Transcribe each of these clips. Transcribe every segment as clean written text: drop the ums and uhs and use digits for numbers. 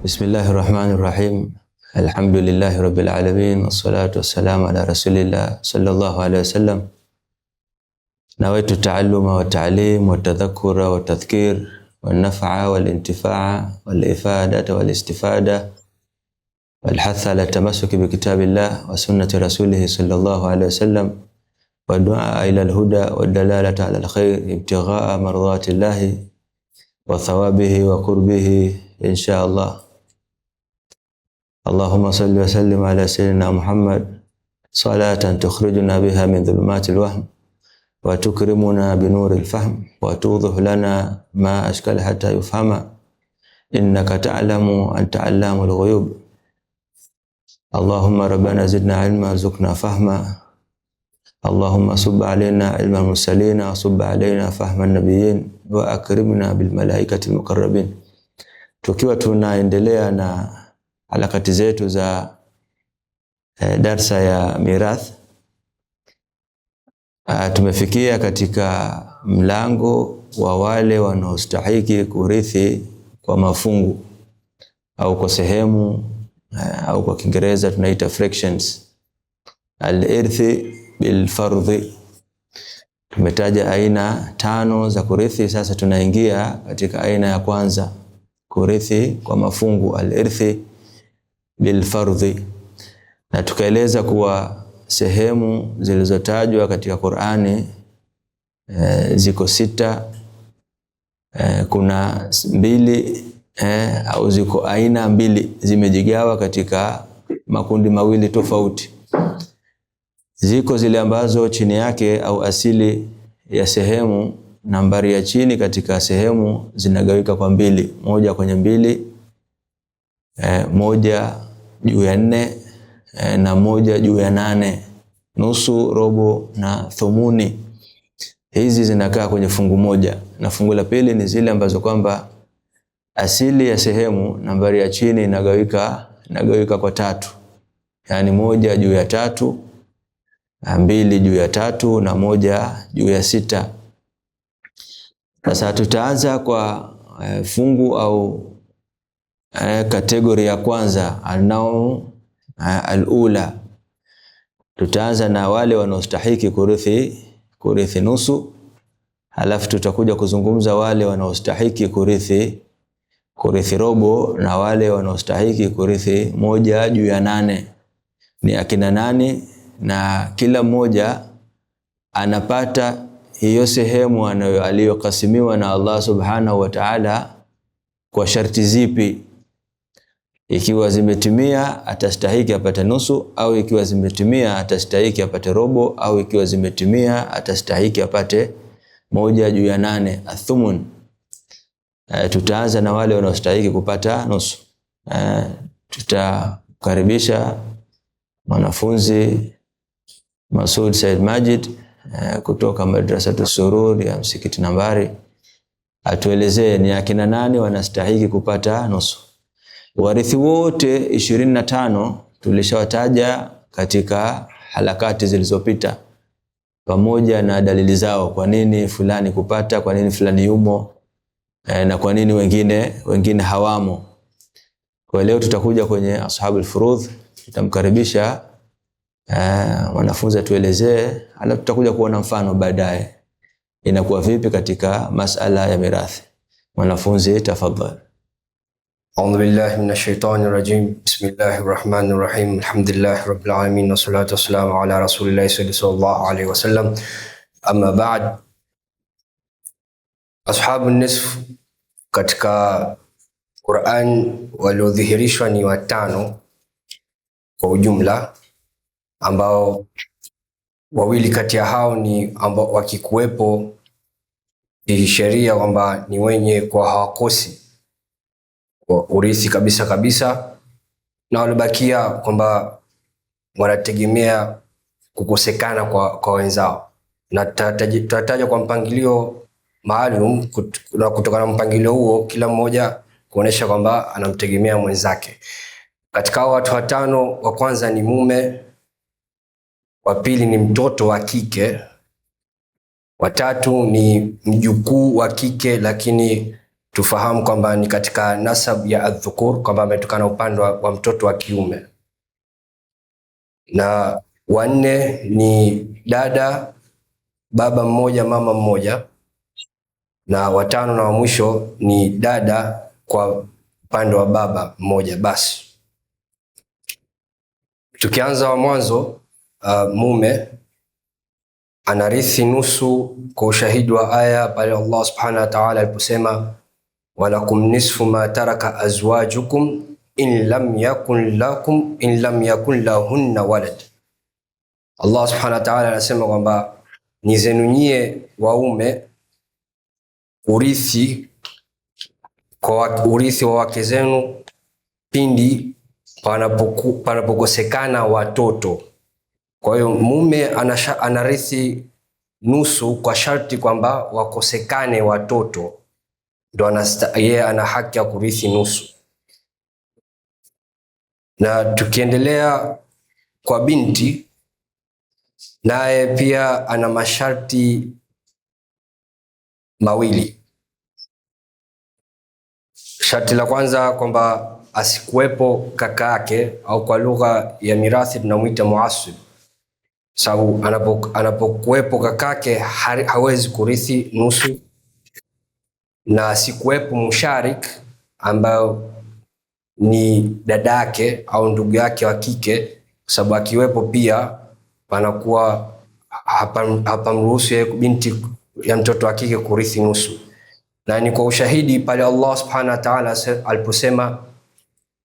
Bismillahirrahmanirrahim. Alhamdulillahi rabbil alamin, wassalatu wassalamu ala rasulillah sallallahu alaihi wasallam. Nawaitu ta'alluma wa ta'lim wa tadhakkura wa tadhkir wa naf'a wal intifa'a wal ifadata wal istifada wal hatha ala tamassuki bi kitabillah wa sunnati rasulih sallallahu alaihi wasallam wa du'a ila al huda wa dalalata ala al khair ibtigha'a mardatillahi wa thawabihi wa qurbihi insha'Allah. Allahumma salli wa sallim ala sayyidina Muhammad salatan tukhrijuna biha min dhulumatil wahm wa tukrimuna bi nuril fahm wa tudhih lana ma ashkala hatta yufhama innaka ta'lamu anta 'allamul ghuyub. Allahumma rabbana zidna ilma warzuqna fahma. Allahumma subb alayna ilma mursalin wa subb alayna fahman nabiyyin wa akrimna bil malaikatil muqarrabin. Tukiwa tunaendelea na harakati zetu za darsa ya mirath, tumefikia katika mlango wa wale wanaostahili kurithi kwa mafungu au kwa sehemu au kwa Kiingereza tunaita fractions. Al-irthi bil fardhi. Tumetaja aina 5 za kurithi, sasa tunaingia katika aina ya kwanza, kurithi kwa mafungu, al-irthi bil fardhi. Na tukaeleza kuwa sehemu zilizotajwa katika Qur'ani ziko 6, kuna 2 au ziko aina 2 zimejigawa katika makundi mawili tofauti. Ziko zile ambazo chini yake au asili ya sehemu, nambari ya chini katika sehemu zinagawika kwa 2, moja kwenye 2, moja juu ya 4 na moja juu ya 8, nusu, robo na thumuni. Hizi zinakaa kwenye fungu moja, na fungu la pili ni zile ambazo kwamba asili ya sehemu nambari ya chini inagawika kwa 3, yani moja juu ya 3, 2 juu ya 3 na moja juu ya 6. Sasa tutaanza kwa fungu au kategori ya kwanza, anao al-ula. Tutaanza na wale wanaostahili kurithi nusu, halafu tutakuja kuzungumza wale wanaostahili kurithi robo, na wale wanaostahili kurithi moja juu ya 8 ni akina nani, na kila mmoja anapata hiyo sehemu aliyokasimiwa na Allah subhanahu wa ta'ala kwa sharti zipi. Ikiwa zimetimia atastahili apate nusu, au ikiwa zimetimia atastahili apate robo, au ikiwa zimetimia atastahili apate moja juu ya 8, athumun. Tutaanza na wale wanaostahili kupata nusu. Tutakaribisha mwanafunzi Masud Said Majid kutoka Madrasatu Surur ya Msikiti Nambari, atuelezee ni akina nani wanastahili kupata nusu. Warithi wote 25 tulishawataja katika halakati zilizopita, pamoja na dalili zao, kwa nini fulani kupata, kwa nini fulani yumo, na kwa nini wengine hawamo. Kwa leo tutakuja kwenye ashabul furudh. Tutamkaribisha mwanafunzi atuelezee, alafu tutakuja kuona mfano baadaye inakuwa vipi katika masala ya mirathi. Mwanafunzi, tafadhali. أعوذ بالله من الشيطان الرجيم. بسم الله الرحمن الرحيم. الحمد لله رب العالمين والصلاة والسلام على رسول الله صلى الله عليه وسلم. أما بعد, ashabu nisf katika Qur'an waliodhihirishwa ni 5 kwa ujumla, ambao 2 kati ya hao ni ambao wakikuwepo sheria kwamba ni wenye kwa hawakosi urithi kabisa, na walibakia kwamba wanategemea kukosekana kwa wenzao. Na tutataja kwa mpangilio maalum, na kutokana na mpangilio huo kila mmoja kuonesha kwamba anamtegemea mwenzake. Katika watu 5, wa kwanza ni mume, wa pili ni mtoto wa kike, wa tatu ni mjukuu wa kike lakini tufahamu kwamba ni katika nasab ya adh-dhukur, kwamba ametokana upande wa mtoto wa kiume. Na wanne ni dada, baba mmoja mama mmoja, na watano na wa mwisho ni dada kwa upande wa baba mmoja basi. Tukianza wa mwanzo, mume anarithi nusu kwa ushahidi wa aya pale Allah subhanahu wa ta'ala aliposema walakum nisfu ma taraka azwajukum in lam yakun lahunna walad. Allah subhanahu wa ta'ala anasema kwamba ni zenu nyie waume urithi wa wake zenu pindi panapokosekana watoto. Kwa hiyo mume anarithi nusu kwa sharti kwamba wakosekane watoto, ndo yeye ana haki ya kurithi nusu. Na tukiendelea kwa binti, naye pia ana masharti mawili. Sharti la kwanza kwamba asikuwepo kaka yake, au kwa lugha ya mirathi tunamuita muasib. Sababu anapokuwepo kakake hawezi kurithi nusu, na asikuwepo musharik ambayo ni dadake au ndugu yake wa kike, sababu akiwepo pia panakuwa hapamruhusu yeye binti ya mtoto wa kike kurithi nusu. Na ni kwa ushahidi pale Allah subhanahu wa ta'ala aliposema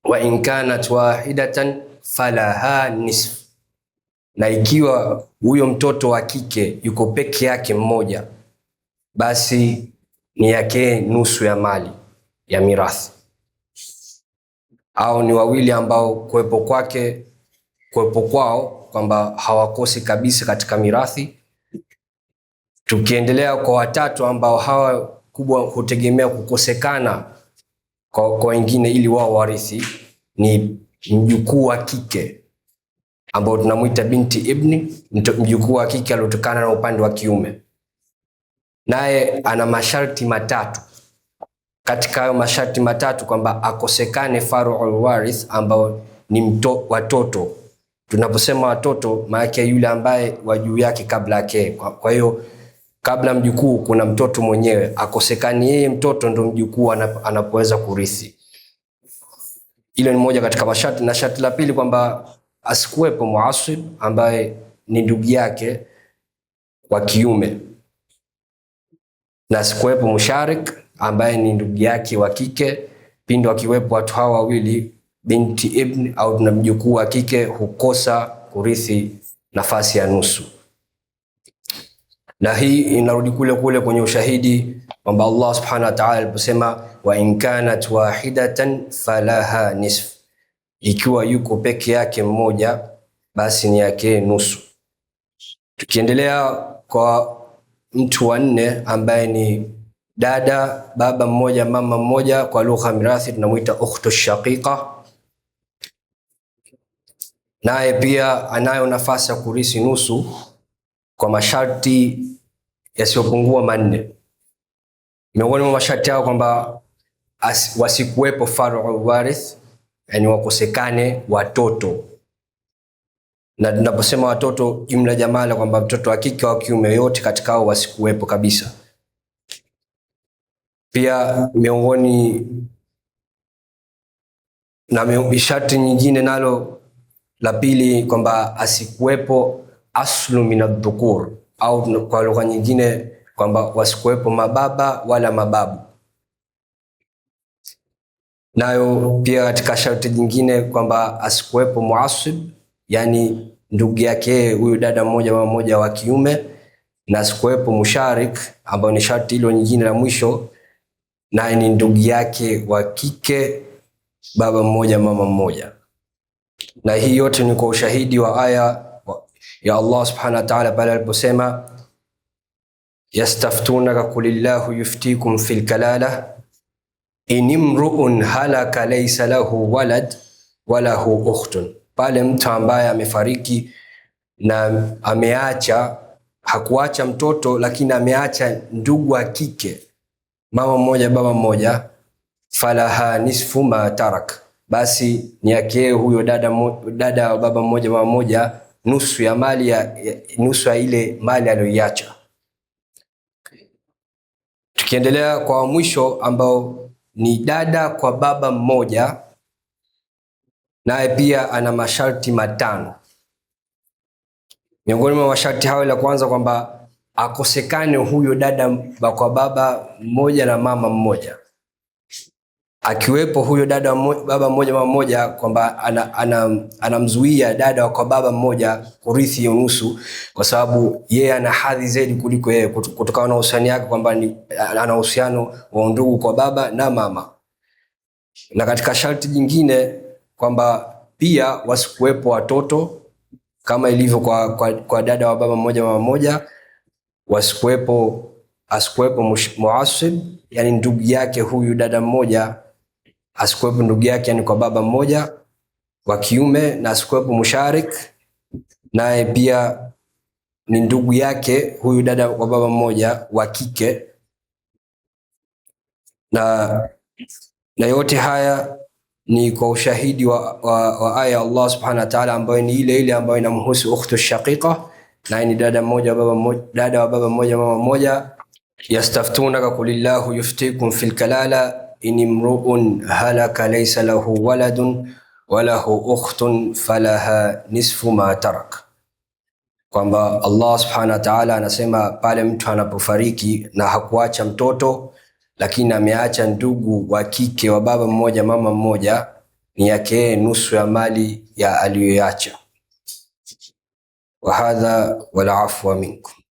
wa in kanat wahidatan falaha nisf, na ikiwa huyo mtoto wa kike yuko peke yake mmoja, basi ni yake nusu ya mali ya mirathi. Au ni wawili ambao kuwepo kwao kwamba hawakosi kabisa katika mirathi. Tukiendelea kwa watatu ambao hawa kubwa hutegemea kukosekana kwa wengine ili wao warithi, ni mjukuu wa kike ambao tunamuita binti ibni, mjukuu wa kike aliyotokana na upande wa kiume. Naye ana masharti matatu. Katika hayo masharti matatu kwamba akosekane faru'ul warith ambao ni watoto. Tunaposema watoto maana yule ambaye wa juu yake kabla yake. Kwa hiyo kabla mjukuu kuna mtoto mwenyewe, akosekani yeye mtoto ndo mjukuu anapoweza kurithi. Ile ni moja katika masharti. Na sharti la pili kwamba asikuwepo muasib ambaye ni ndugu yake wa kiume, na asikuwepo musharik ambaye ni ndugu yake wa kike. Pindi wakiwepo watu hawa wawili, binti ibn au na mjukuu wa kike, hukosa kurithi nafasi ya nusu. Na hii inarudi kule kwenye ushahidi kwamba Allah subhanahu wa ta'ala aliposema wa in kanat wahidatan falaha nisf, ikiwa yuko peke yake mmoja basi ni yake nusu. Tukiendelea kwa mtu wa nne ambaye ni dada, baba mmoja mama mmoja, kwa lugha mirathi tunamuita ukhtu shaqiqa. Naye pia anayo nafasi ya kurithi nusu kwa masharti yasiyopungua manne. Miongoni mwa masharti yao kwamba wasikuwepo faru'ul warith, yani wakosekane watoto. Na tunaposema watoto jumla jamala kwamba mtoto wa kike au kiume yote katika hao wasikuwepo kabisa. Pia miongoni na sharti nyingine nalo la pili kwamba asikuwepo aslu min adh-dhukur, au kwa lugha nyingine kwamba wasikuwepo mababa wala mababu. Nayo pia katika sharti nyingine kwamba asikuwepo muasib, yani ndugu yake huyu dada mmoja mama mmoja wa kiume, na asikuwepo musharik ambao ni sharti hilo nyingine la mwisho, naye ni ndugu yake wa kike baba mmoja mama mmoja. Na hii yote ni kwa ushahidi wa aya ya Allah subhanahu wa ta'ala pale aliposema yastaftunaka kulillahu yuftikum fil kalala in imru'un halaka laysa lahu walad wa lahu ukhtun. Pale mtu ambaye amefariki na hakuacha mtoto lakini ameacha ndugu wa kike mama mmoja baba mmoja, falaha nisfu ma tarak, basi ni yake huyo dada wa baba mmoja mama mmoja nusu ya mali nusu ya ile mali aliyoiacha. Tukiendelea kwa mwisho ambao ni dada kwa baba mmoja, naye pia ana masharti matano. Miongoni mwa masharti hayo, la kwanza kwamba akosekane huyo dada kwa baba mmoja na mama mmoja. Akiwepo huyo dada baba mmoja mama mmoja, kwamba anamzuia dada kwa baba mmoja kurithi hiyo nusu, kwa sababu yeye ana hadhi zaidi kuliko yeye, kutokana na uhusiano yake, kwamba ana uhusiano wa ndugu kwa baba na mama. Na katika sharti jingine kwamba pia wasikuwepo watoto, kama ilivyo kwa dada wa baba mmoja mama mmoja, asikuwepo muasib, yani ndugu yake huyu dada mmoja, asikuwepo ndugu yake yani kwa baba mmoja wa kiume, na asikuwepo musharik, naye pia ni ndugu yake huyu dada wa baba mmoja wa kike. Na yote haya ni kwa ushahidi wa aya Allah subhanahu wa ta'ala, ambayo ni ile ambayo inamhusu ukhtu shaqiqa, na ni dada mmoja wa baba mmoja mama mmoja. Yastaftunaka qulillahu yuftikum fil kalala in imru'un halaka laysa lahu waladun wa lahu ukhtun falaha nisfu ma tarak, kwamba Allah subhanahu wa ta'ala anasema pale mtu anapofariki na hakuacha mtoto, lakini ameacha ndugu wa kike wa baba mmoja mama mmoja, ni yake nusu ya mali ya aliyoacha. Wa hadha wal afwa minkum.